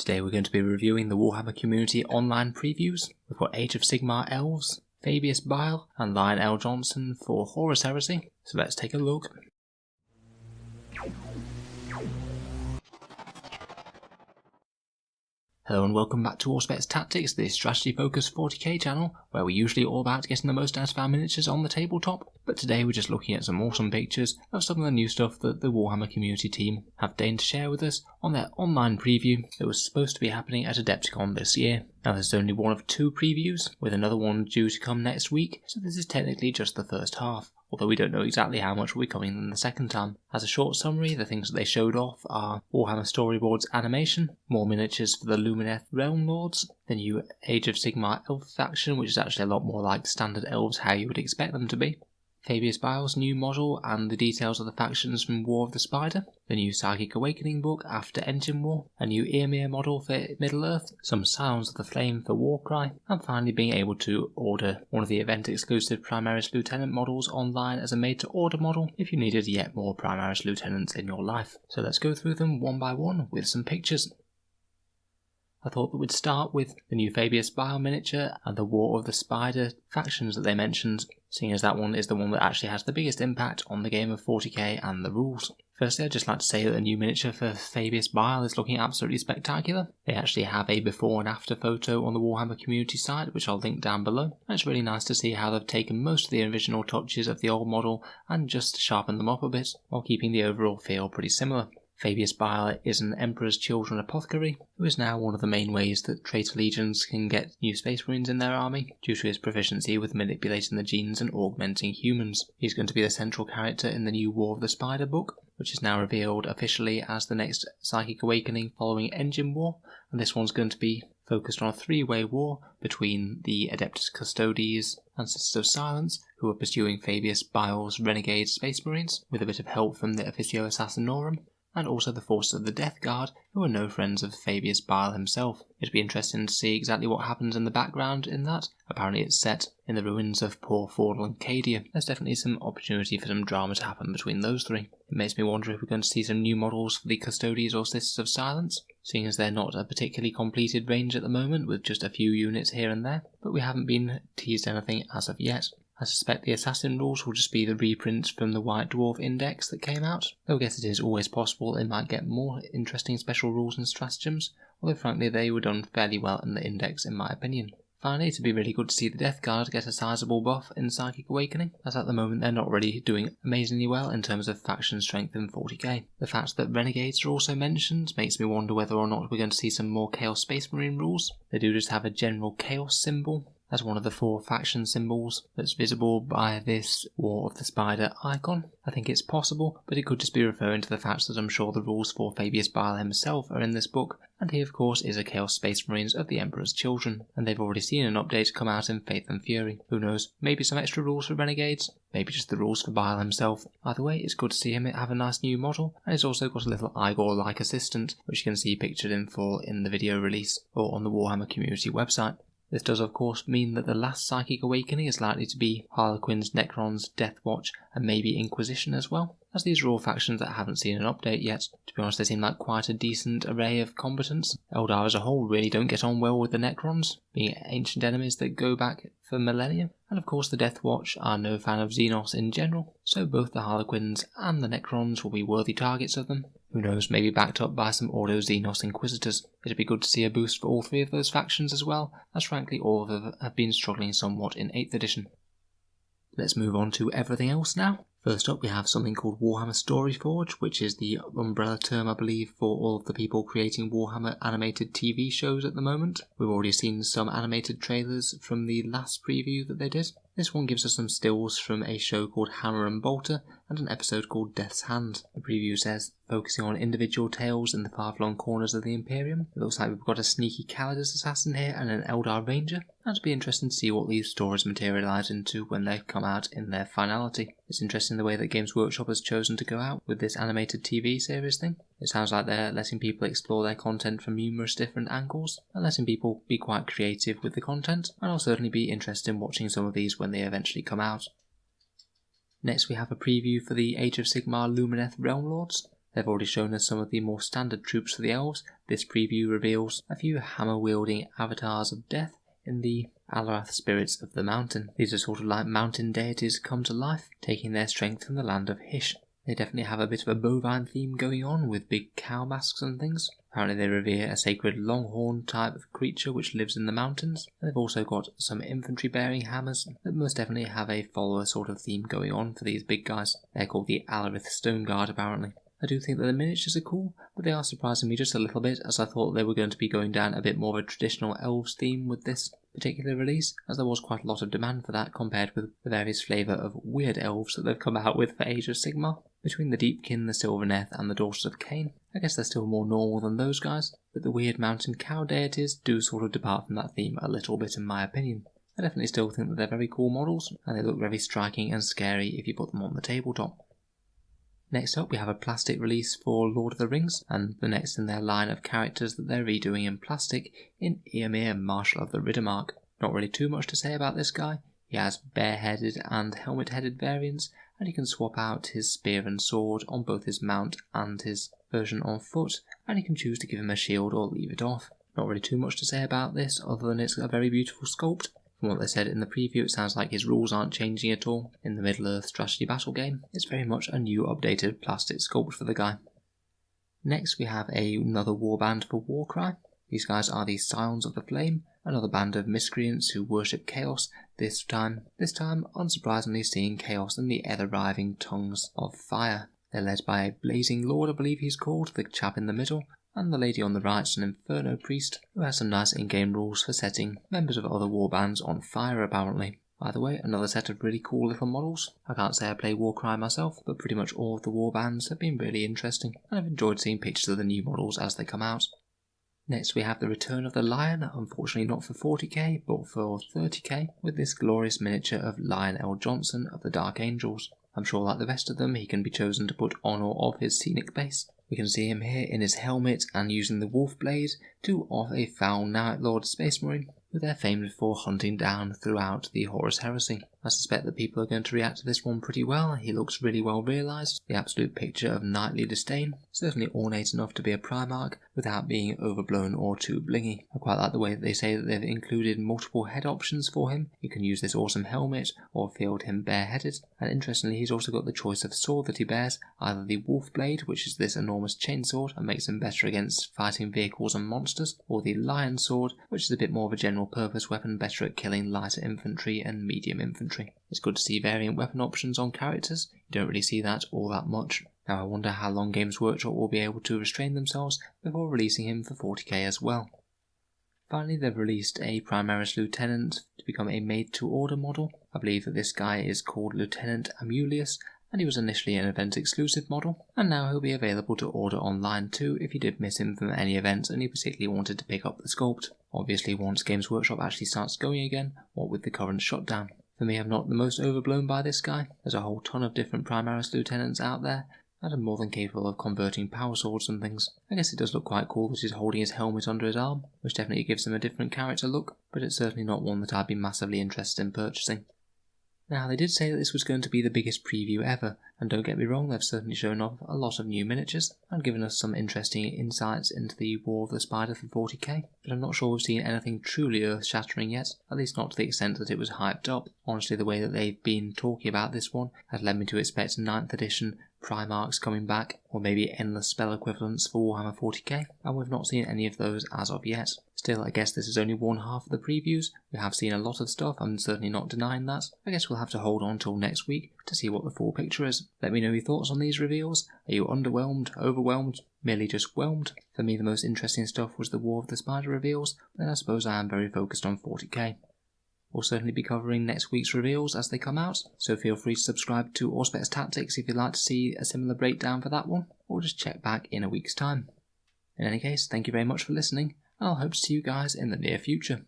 Today we're going to be reviewing the Warhammer community online previews. We've got Age of Sigmar Elves, Fabius Bile and Lion L. Johnson for HORUS Heresy, so let's take a look. Hello and welcome back to Auspex Tactics, the strategy focused 40k channel, where we're usually all about getting the most out of our miniatures on the tabletop, but today we're just looking at some awesome pictures of some of the new stuff that the Warhammer community team have deigned to share with us on their online preview that was supposed to be happening at Adepticon this year. Now this is only one of two previews, with another one due to come next week, so this is technically just the first half, although we don't know exactly how much will be coming in the second time. As a short summary, the things that they showed off are Warhammer Storyboards animation, more miniatures for the Lumineth Realm Lords, the new Age of Sigmar Elf faction, which is actually a lot more like standard elves how you would expect them to be, Fabius Bile's new model and the details of the factions from War of the Spider, the new Psychic Awakening book after Engine War, a new Eomir model for Middle-earth, some Scions of the Flame for WARCRY, and finally being able to order one of the event-exclusive Primaris Lieutenant models online as a made-to-order model if you needed yet more Primaris Lieutenants in your life. So let's go through them one by one with some pictures. I thought that we'd start with the new Fabius Bile miniature and the War of the Spider factions that they mentioned, seeing as that one is the one that actually has the biggest impact on the game of 40k and the rules. Firstly, I'd just like to say that the new miniature for Fabius Bile is looking absolutely spectacular. They actually have a before and after photo on the Warhammer community site, which I'll link down below. And it's really nice to see how they've taken most of the original touches of the old model and just sharpened them up a bit, while keeping the overall feel pretty similar. Fabius Bile is an Emperor's Children apothecary, who is now one of the main ways that traitor legions can get new Space Marines in their army, due to his proficiency with manipulating the genes and augmenting humans. He's going to be the central character in the new War of the Spider book, which is now revealed officially as the next Psychic Awakening following Engine War, and this one's going to be focused on a three-way war between the Adeptus Custodes and Sisters of Silence, who are pursuing Fabius Bile's renegade Space Marines, with a bit of help from the Officio Assassinorum, and also the forces of the Death Guard, who are no friends of Fabius Bile himself. It'd be interesting to see exactly what happens in the background in that. Apparently it's set in the ruins of poor fallen Cadia. There's definitely some opportunity for some drama to happen between those three. It makes me wonder if we're going to see some new models for the Custodes or Sisters of Silence, seeing as they're not a particularly completed range at the moment, with just a few units here and there, but we haven't been teased anything as of yet. I suspect the Assassin rules will just be the reprints from the White Dwarf Index that came out, though I guess it is always possible it might get more interesting special rules and stratagems, although frankly they were done fairly well in the Index in my opinion. Finally, it'd be really good to see the Death Guard get a sizable buff in Psychic Awakening, as at the moment they're not really doing amazingly well in terms of faction strength in 40k. The fact that Renegades are also mentioned makes me wonder whether or not we're going to see some more Chaos Space Marine rules. They do just have a general Chaos symbol as one of the four faction symbols that's visible by this War of the Spider icon. I think it's possible, but it could just be referring to the fact that I'm sure the rules for Fabius Bile himself are in this book, and he of course is a Chaos Space Marines of the Emperor's Children, and they've already seen an update come out in Faith and Fury. Who knows, maybe some extra rules for Renegades, maybe just the rules for Bile himself. Either way, it's good to see him have a nice new model, and he's also got a little Igor-like assistant, which you can see pictured in full in the video release or on the Warhammer community website. This does of course mean that the last Psychic Awakening is likely to be Harlequins, Necrons, Deathwatch, and maybe Inquisition as well, as these are all factions that haven't seen an update yet. To be honest, they seem like quite a decent array of combatants. Eldar as a whole really don't get on well with the Necrons, being ancient enemies that go back for millennia, and of course the Deathwatch are no fan of Xenos in general, so both the Harlequins and the Necrons will be worthy targets of them. Who knows, maybe backed up by some Ordo Xenos Inquisitors. It'd be good to see a boost for all three of those factions as well, as frankly all of them have been struggling somewhat in 8th edition. Let's move on to everything else now. First up we have something called Warhammer STORYFORGE, which is the umbrella term I believe for all of the people creating Warhammer animated TV shows at the moment. We've already seen some animated trailers from the last preview that they did. This one gives us some stills from a show called Hammer and Bolter and an episode called Death's Hand. The preview says, focusing on individual tales in the far-flung corners of the Imperium. It looks like we've got a sneaky Calidus assassin here and an Eldar Ranger, and it'll be interesting to see what these stories materialise into when they come out in their finality. It's interesting the way that Games Workshop has chosen to go out with this animated TV series thing. It sounds like they're letting people explore their content from numerous different angles, and letting people be quite creative with the content, and I'll certainly be interested in watching some of these when they eventually come out. Next we have a preview for the Age of Sigmar Lumineth Realm Lords. They've already shown us some of the more standard troops for the elves. This preview reveals a few hammer-wielding avatars of death in the Alarath spirits of the mountain. These are sort of like mountain deities come to life, taking their strength from the land of Hish. They definitely have a bit of a bovine theme going on with big cow masks and things. Apparently they revere a sacred longhorn type of creature which lives in the mountains. And they've also got some infantry bearing hammers that most definitely have a follower sort of theme going on for these big guys. They're called the Alarith Stone Guard apparently. I do think that the miniatures are cool, but they are surprising me just a little bit, as I thought they were going to be going down a bit more of a traditional elves theme with this particular release, as there was quite a lot of demand for that compared with the various flavour of weird elves that they've come out with for Age of Sigmar. Between the Deepkin, the Sylvaneth and the Daughters of Cain, I guess they're still more normal than those guys, but the weird mountain cow deities do sort of depart from that theme a little bit in my opinion. I definitely still think that they're very cool models, and they look very striking and scary if you put them on the tabletop. Next up we have a plastic release for Lord of the Rings, and the next in their line of characters that they're redoing in plastic in Eomir, Marshal of the Riddermark. Not really too much to say about this guy. He has bare-headed and helmet-headed variants, and he can swap out his spear and sword on both his mount and his version on foot, and he can choose to give him a shield or leave it off. Not really too much to say about this, other than it's a very beautiful sculpt. From what they said in the preview, it sounds like his rules aren't changing at all. In the Middle-earth strategy battle game, it's very much a new updated plastic sculpt for the guy. Next we have another warband for Warcry. These guys are the Scions of the Flame, another band of miscreants who worship chaos, this time unsurprisingly seeing chaos in the ever-riving tongues of fire. They're led by a blazing lord, I believe he's called, the chap in the middle, and the lady on the right's an Inferno priest, who has some nice in-game rules for setting members of other warbands on fire apparently. By the way, another set of really cool little models. I can't say I play Warcry myself, but pretty much all of the warbands have been really interesting, and I've enjoyed seeing pictures of the new models as they come out. Next we have the return of the Lion, unfortunately not for 40k, but for 30k, with this glorious miniature of Lion L. Johnson of the Dark Angels. I'm sure like the rest of them, he can be chosen to put on or off his scenic base. We can see him here in his helmet and using the wolf blade to off a foul Night Lord Space Marine, who they're famed for hunting down throughout the Horus Heresy. I suspect that people are going to react to this one pretty well. He looks really well realised, the absolute picture of knightly disdain, certainly ornate enough to be a Primarch without being overblown or too blingy. I quite like the way that they say that they've included multiple head options for him. You can use this awesome helmet or field him bareheaded, and interestingly he's also got the choice of sword that he bears, either the wolf blade, which is this enormous chainsword and makes him better against fighting vehicles and monsters, or the lion sword, which is a bit more of a general purpose weapon, better at killing lighter infantry and medium infantry. It's good to see variant weapon options on characters. You don't really see that all that much. Now I wonder how long Games Workshop will be able to restrain themselves before releasing him for 40k as well. Finally, they've released a Primaris Lieutenant to become a made-to-order model. I believe that this guy is called Lieutenant Amulius, and he was initially an event-exclusive model, and now he'll be available to order online too if you did miss him from any events and you particularly wanted to pick up the sculpt. Obviously once Games Workshop actually starts going again, what with the current shutdown. For me, I'm not the most overblown by this guy. There's a whole ton of different Primaris Lieutenants out there, and I'm more than capable of converting power swords and things. I guess it does look quite cool that he's holding his helmet under his arm, which definitely gives him a different character look, but it's certainly not one that I'd be massively interested in purchasing. Now, they did say that this was going to be the biggest preview ever, and don't get me wrong, they've certainly shown off a lot of new miniatures, and given us some interesting insights into the War of the Spider for 40k, but I'm not sure we've seen anything truly earth-shattering yet, at least not to the extent that it was hyped up. Honestly, the way that they've been talking about this one has led me to expect 9th edition Primarchs coming back, or maybe endless spell equivalents for Warhammer 40k, and we've not seen any of those as of yet. Still, I guess this is only one half of the previews. We have seen a lot of stuff, I'm certainly not denying that. I guess we'll have to hold on till next week to see what the full picture is. Let me know your thoughts on these reveals. Are you underwhelmed, overwhelmed, merely just whelmed? For me, the most interesting stuff was the War of the Spider reveals, but then I suppose I am very focused on 40k. We'll certainly be covering next week's reveals as they come out, so feel free to subscribe to Auspex Tactics if you'd like to see a similar breakdown for that one, or just check back in a week's time. In any case, thank you very much for listening, and I'll hope to see you guys in the near future.